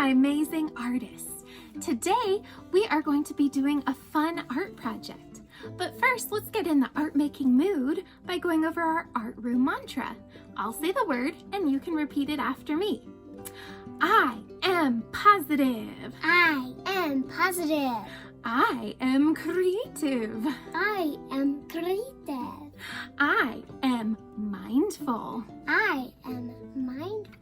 my amazing artists. Today, we are going to be doing a fun art project. But first, let's get in the art-making mood by going over our art room mantra. I'll say the word and you can repeat it after me. I am positive. I am positive. I am creative. I am creative. I am mindful. I am mindful.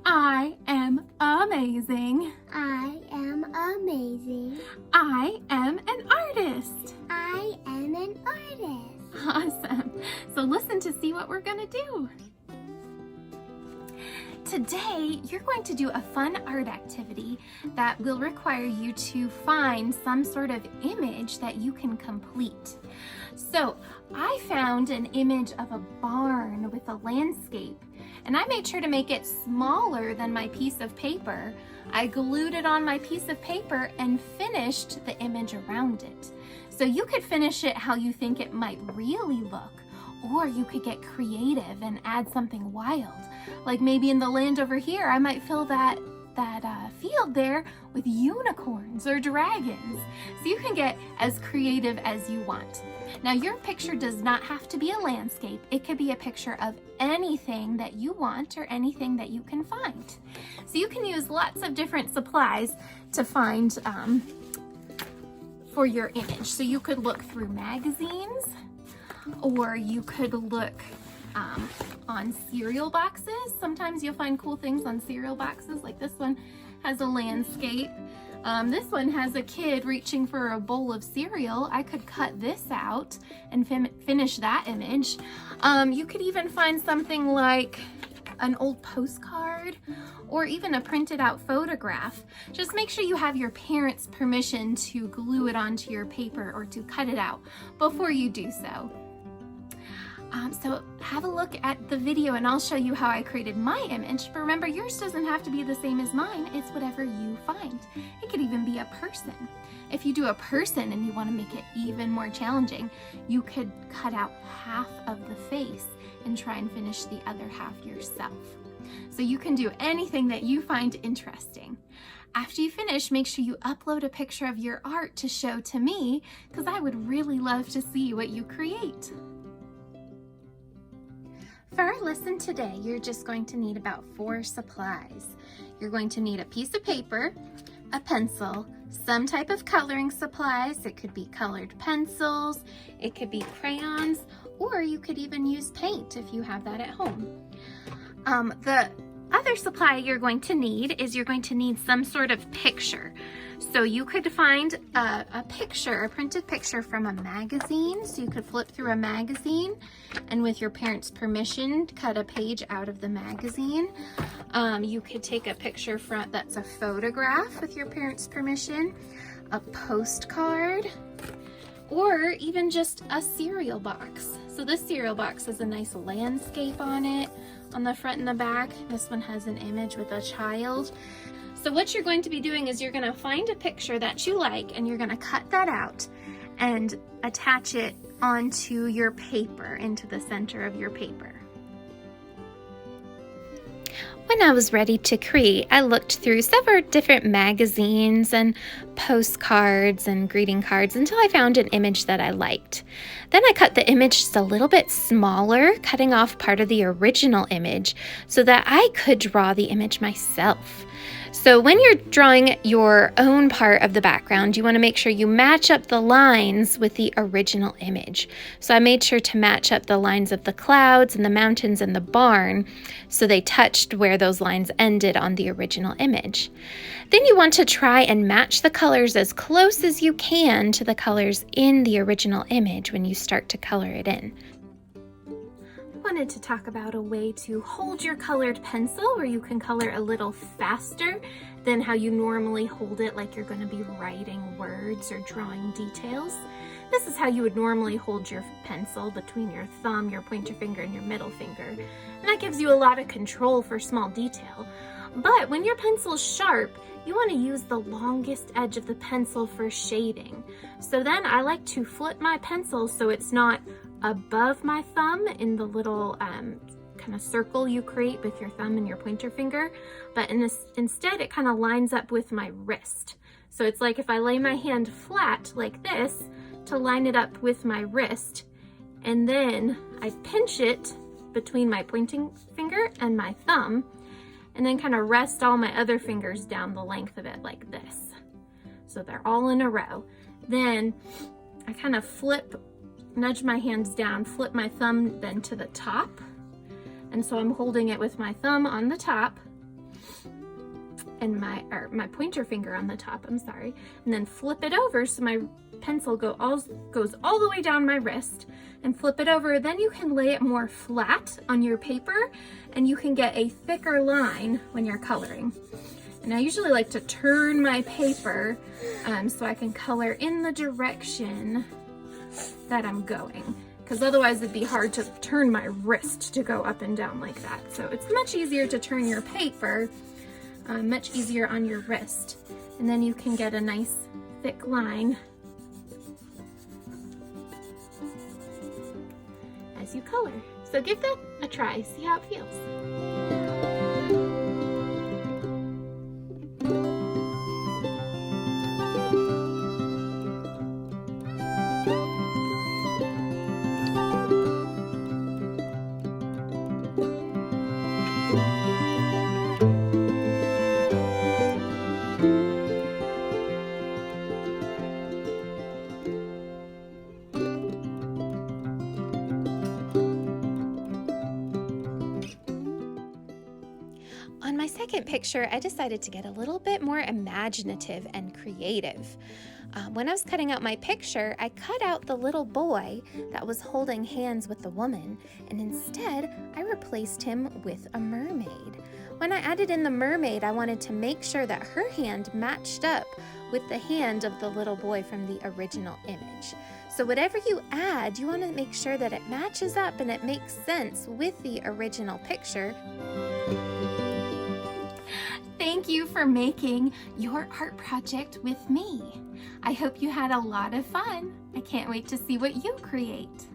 I am amazing. I am amazing. I am an artist. I am an artist. Awesome. So listen to see what we're gonna do. Today, you're going to do a fun art activity that will require you to find some sort of image that you can complete. So I found an image of a barn with a landscape, and I made sure to make it smaller than my piece of paper. I glued it on my piece of paper and finished the image around it. So you could finish it how you think it might really look, or you could get creative and add something wild. Like maybe in the land over here, I might fill that field there with unicorns or dragons. So you can get as creative as you want. Now your picture does not have to be a landscape. It could be a picture of anything that you want or anything that you can find. So you can use lots of different supplies to find for your image. So you could look through magazines, or you could look on cereal boxes. Sometimes you'll find cool things on cereal boxes, like this one has a landscape. This one has a kid reaching for a bowl of cereal. I could cut this out and finish that image. You could even find something like an old postcard or even a printed out photograph. Just make sure you have your parents' permission to glue it onto your paper or to cut it out before you do so. So have a look at the video and I'll show you how I created my image. But remember, yours doesn't have to be the same as mine. It's whatever you find. It could even be a person. If you do a person and you want to make it even more challenging, you could cut out half of the face and try and finish the other half yourself. So you can do anything that you find interesting. After you finish, make sure you upload a picture of your art to show to me, because I would really love to see what you create. For our lesson today, you're just going to need about 4 supplies. You're going to need a piece of paper, a pencil, some type of coloring supplies. It could be colored pencils, it could be crayons, or you could even use paint if you have that at home. The other supply you're going to need is you're going to need some sort of picture. So you could find a printed picture from a magazine. So you could flip through a magazine and with your parents' permission, cut a page out of the magazine. You could take a picture that's a photograph with your parents' permission, a postcard, or even just a cereal box. So this cereal box has a nice landscape on it, on the front and the back. This one has an image with a child. So what you're going to be doing is you're going to find a picture that you like and you're going to cut that out and attach it onto your paper, into the center of your paper. When I was ready to create, I looked through several different magazines and postcards and greeting cards until I found an image that I liked. Then I cut the image just a little bit smaller, cutting off part of the original image so that I could draw the image myself. So when you're drawing your own part of the background, you want to make sure you match up the lines with the original image. So I made sure to match up the lines of the clouds and the mountains and the barn so they touched where those lines ended on the original image. Then you want to try and match the colors as close as you can to the colors in the original image when you start to color it in. I wanted to talk about a way to hold your colored pencil where you can color a little faster than how you normally hold it, like you're going to be writing words or drawing details. This is how you would normally hold your pencil, between your thumb, your pointer finger, and your middle finger. And that gives you a lot of control for small detail. But when your pencil's sharp, you want to use the longest edge of the pencil for shading. So then I like to flip my pencil so it's not above my thumb in the little kind of circle you create with your thumb and your pointer finger, but instead it kind of lines up with my wrist. So it's like if I lay my hand flat like this to line it up with my wrist, and then I pinch it between my pointing finger and my thumb, and then kind of rest all my other fingers down the length of it like this. So they're all in a row. Then I kind of nudge my hands down, flip my thumb then to the top. And so I'm holding it with my thumb on the top and my pointer finger on the top, I'm sorry. And then flip it over so my pencil goes all the way down my wrist, and flip it over. Then you can lay it more flat on your paper and you can get a thicker line when you're coloring. And I usually like to turn my paper so I can color in the direction that I'm going, because otherwise it'd be hard to turn my wrist to go up and down like that. So it's much easier to turn your paper, much easier on your wrist. And then you can get a nice thick line as you color. So give that a try, see how it feels. On my second picture, I decided to get a little bit more imaginative and creative. When I was cutting out my picture, I cut out the little boy that was holding hands with the woman, and instead I replaced him with a mermaid. When I added in the mermaid, I wanted to make sure that her hand matched up with the hand of the little boy from the original image. So whatever you add, you want to make sure that it matches up and it makes sense with the original picture. Thank you for making your art project with me. I hope you had a lot of fun. I can't wait to see what you create.